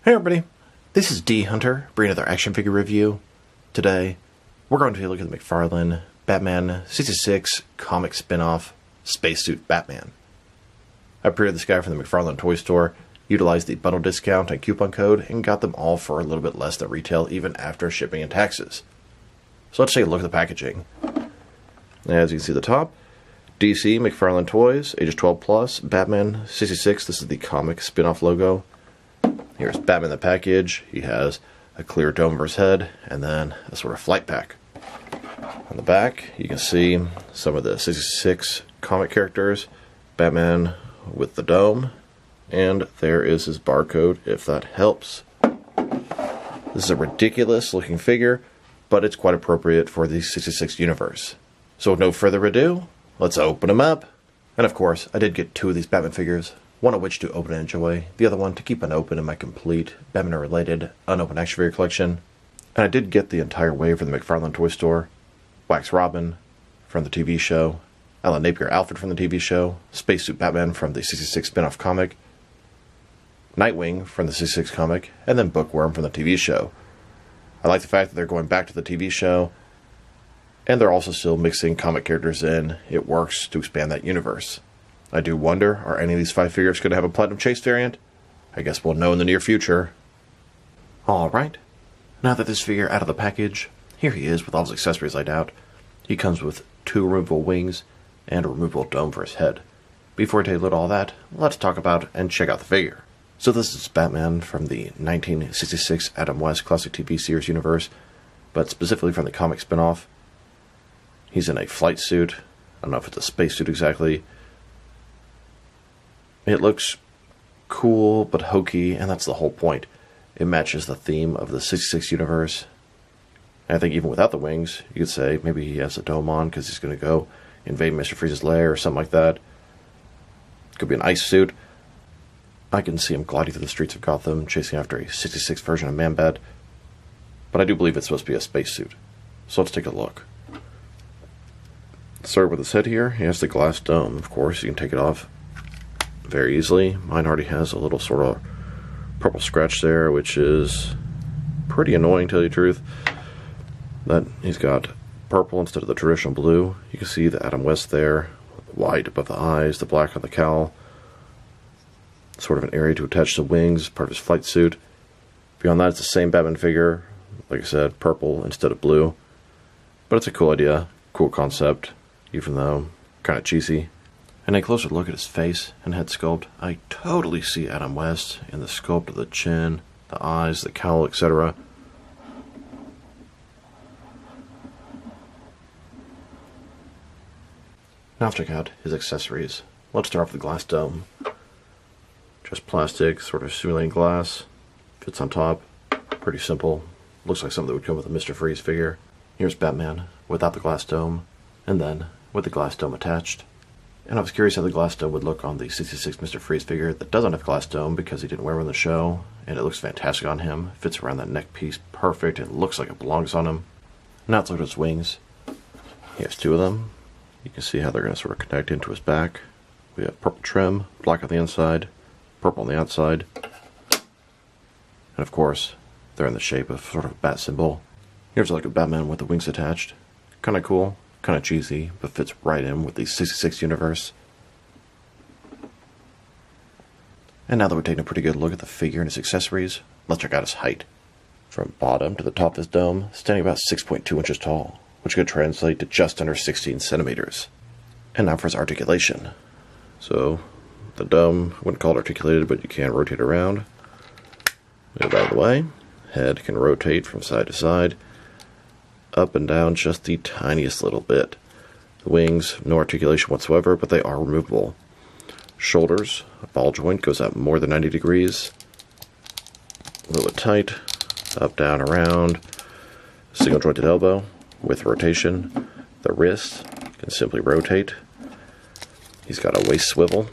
Hey everybody, this is D Hunter, bringing another action figure review. Today, we're going to take a look at the McFarlane Batman 66 comic spin-off Spacesuit Batman. I pre-ordered this guy from the McFarlane toy store, utilized the bundle discount and coupon code, and got them all for a little bit less than retail even after shipping and taxes. So let's take a look at the packaging. As you can see at the top, DC McFarlane Toys, ages 12 plus, Batman 66, this is the comic spin-off logo. Here's Batman in the package. He has a clear dome over his head, and then a sort of flight pack. On the back, you can see some of the 66 comic characters, Batman with the dome, and there is his barcode, if that helps. This is a ridiculous looking figure, but it's quite appropriate for the 66 universe. So with no further ado, let's open him up. And of course, I did get two of these Batman figures, one of which to open and enjoy, the other one to keep unopened in my complete Batman-related unopened action figure collection. And I did get the entire wave from the McFarlane toy store, Wax Robin from the TV show, Alan Napier Alfred from the TV show, Spacesuit Batman from the 66 spin-off comic, Nightwing from the 66 comic, and then Bookworm from the TV show. I like the fact that they're going back to the TV show, and they're also still mixing comic characters in. It works to expand that universe. I do wonder, are any of these 5 figures going to have a Platinum Chase variant? I guess we'll know in the near future. Alright, now that this figure out of the package, here he is with all his accessories laid out. He comes with 2 removable wings and a removable dome for his head. Before I take a look at all that, let's talk about and check out the figure. So this is Batman from the 1966 Adam West Classic TV series universe, but specifically from the comic spin-off. He's in a flight suit. I don't know if it's a spacesuit exactly. It looks cool but hokey, and that's the whole point. It matches the theme of the 66 universe. And I think even without the wings, you could say maybe he has a dome on because he's going to go invade Mr. Freeze's lair or something like that. Could be an ice suit. I can see him gliding through the streets of Gotham, chasing after a 66 version of Man-Bat. But I do believe it's supposed to be a spacesuit. So let's take a look. Start with his head here. He has the glass dome, of course. You can take it off very easily. Mine already has a little sort of purple scratch there, which is pretty annoying, to tell you the truth. That he's got purple instead of the traditional blue. You can see the Adam West there, white above the eyes, the black on the cowl. Sort of an area to attach the wings, part of his flight suit. Beyond that, it's the same Batman figure. Like I said, purple instead of blue. But it's a cool idea, cool concept, even though kind of cheesy. And a closer look at his face and head sculpt, I totally see Adam West in the sculpt of the chin, the eyes, the cowl, etc. Now let's check out his accessories. Let's start off with the glass dome. Just plastic, sort of simulating glass. Fits on top. Pretty simple. Looks like something that would come with a Mr. Freeze figure. Here's Batman without the glass dome, and then with the glass dome attached. And I was curious how the glass dome would look on the 66 Mr. Freeze figure that doesn't have glass dome because he didn't wear one in the show, and it looks fantastic on him. Fits around that neck piece perfect, and looks like it belongs on him. Now let's look at his wings. He has 2 of them. You can see how they're going to sort of connect into his back. We have purple trim, black on the inside, purple on the outside. And of course, they're in the shape of sort of a bat symbol. Here's like a Batman with the wings attached. Kind of cool. Kind of cheesy, but fits right in with the 66 universe. And now that we're taking a pretty good look at the figure and his accessories, let's check out his height. From bottom to the top of his dome, standing about 6.2 inches tall, which could translate to just under 16 centimeters. And now for his articulation. So, the dome, I wouldn't call it articulated, but you can rotate around. Move out of the way. Head can rotate from side to side. Up and down just the tiniest little bit. The wings, no articulation whatsoever, but they are removable. Shoulders, a ball joint goes out more than 90 degrees. A little bit tight. Up, down, around. Single jointed elbow with rotation. The wrist can simply rotate. He's got a waist swivel.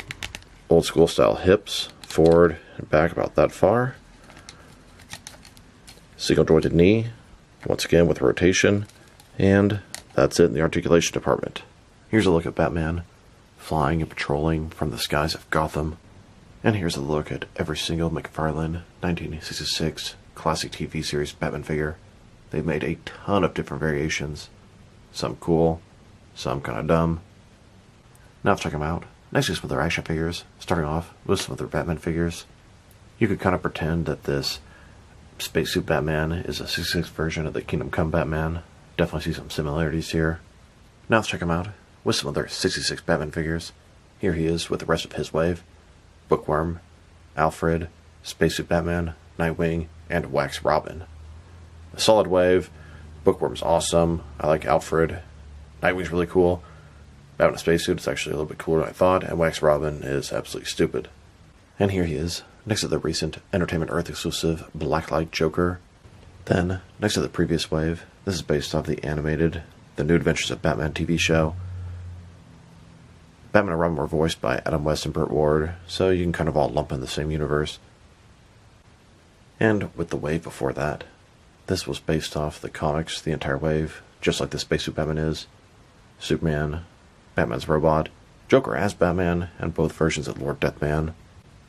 Old school style hips, forward and back about that far. Single jointed knee. Once again with rotation, and that's it in the articulation department. Here's a look at Batman flying and patrolling from the skies of Gotham. And here's a look at every single McFarlane 1966 classic TV series Batman figure. They've made a ton of different variations. Some cool, some kind of dumb. Now let's check them out. Next is with their action figures, starting off with some of their Batman figures. You could kind of pretend that this Spacesuit Batman is a 66 version of the Kingdom Come Batman. Definitely see some similarities here. Now let's check him out with some of their 66 Batman figures. Here he is with the rest of his wave. Bookworm, Alfred, Spacesuit Batman, Nightwing, and Wax Robin. A solid wave. Bookworm's awesome. I like Alfred. Nightwing's really cool. Batman in a spacesuit is actually a little bit cooler than I thought, and Wax Robin is absolutely stupid. And here he is, next to the recent Entertainment Earth exclusive Blacklight Joker. Then, next to the previous wave, this is based off the animated The New Adventures of Batman TV show. Batman and Robin were voiced by Adam West and Burt Ward, so you can kind of all lump in the same universe. And with the wave before that, this was based off the comics, the entire wave, just like the Spacesuit Batman is. Superman, Batman's robot, Joker as Batman, and both versions of Lord Deathman.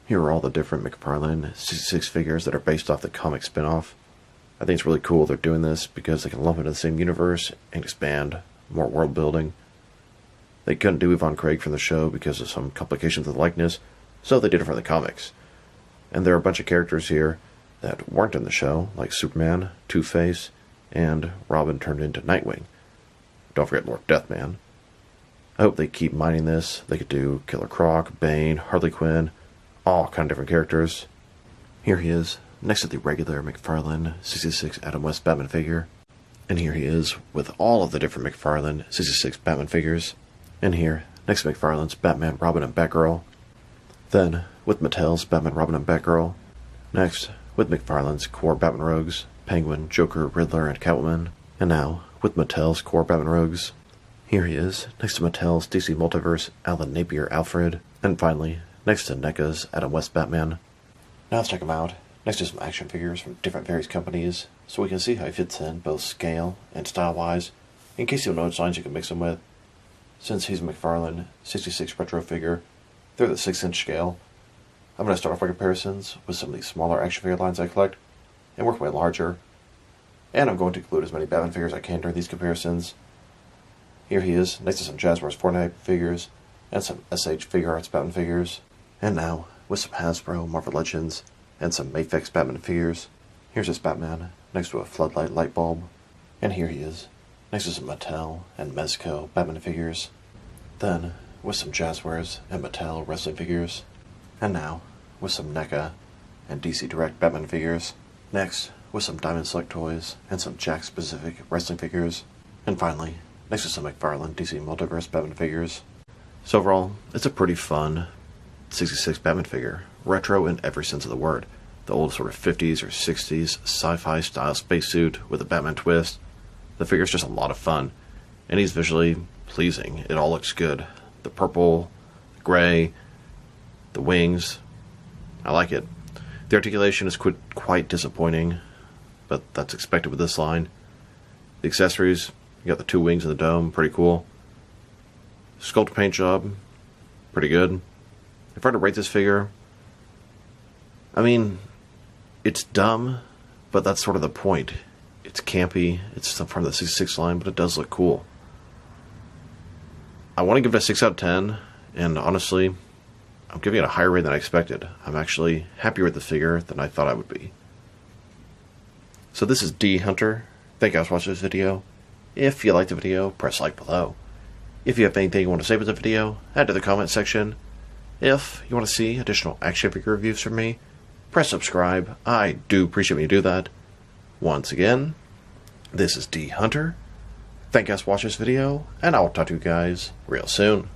Here are all the different McFarlane 66 figures that are based off the comic spin-off. I think it's really cool they're doing this because they can lump into the same universe and expand more world building. They couldn't do Yvonne Craig from the show because of some complications with the likeness, so they did it for the comics. And there are a bunch of characters here that weren't in the show, like Superman, Two-Face, and Robin turned into Nightwing. Don't forget Lord Deathman. I hope they keep mining this. They could do Killer Croc, Bane, Harley Quinn, all kind of different characters. Here he is, next to the regular McFarlane 66 Adam West Batman figure. And here he is with all of the different McFarlane 66 Batman figures. And here, next to McFarlane's Batman, Robin, and Batgirl. Then, with Mattel's Batman, Robin, and Batgirl. Next, with McFarlane's core Batman Rogues, Penguin, Joker, Riddler, and Catwoman. And now, with Mattel's core Batman Rogues. Here he is, next to Mattel's DC Multiverse, Alan Napier Alfred. And finally, next to NECA's Adam West Batman. Now let's check him out, next to some action figures from different various companies, so we can see how he fits in both scale and style-wise, in case you have no designs you can mix him with. Since he's a McFarlane 66 retro figure, they're the 6-inch scale. I'm going to start off my comparisons with some of these smaller action figure lines I collect, and work my way larger. And I'm going to include as many Batman figures as I can during these comparisons. Here he is, next to some Jazzwares Fortnite figures, and some SH Figure Arts Batman figures. And now, with some Hasbro Marvel Legends, and some Mafex Batman figures. Here's this Batman, next to a floodlight light bulb. And here he is, next to some Mattel and Mezco Batman figures. Then, with some Jazzwares and Mattel wrestling figures. And now, with some NECA and DC Direct Batman figures. Next, with some Diamond Select toys and some Jakks Pacific wrestling figures. And finally, next to some McFarlane DC Multiverse Batman figures. So overall, it's a pretty fun 66 Batman figure. Retro in every sense of the word. The old sort of 50s or 60s sci-fi style spacesuit with a Batman twist. The figure's just a lot of fun. And he's visually pleasing. It all looks good. The purple, the gray, the wings. I like it. The articulation is quite disappointing, but that's expected with this line. The accessories, you got the 2 wings and the dome, pretty cool. Sculpt paint job, pretty good. If I were to rate this figure, I mean, it's dumb, but that's sort of the point. It's campy, it's from the 66 line, but it does look cool. I want to give it a 6 out of 10, and honestly, I'm giving it a higher rate than I expected. I'm actually happier with the figure than I thought I would be. So this is D Hunter. Thank you guys for watching this video. If you liked the video, press like below. If you have anything you want to say about the video, add to the comment section. If you want to see additional action figure reviews from me, press subscribe. I do appreciate when you do that. Once again, this is D Hunter. Thank you guys for watching this video, and I will talk to you guys real soon.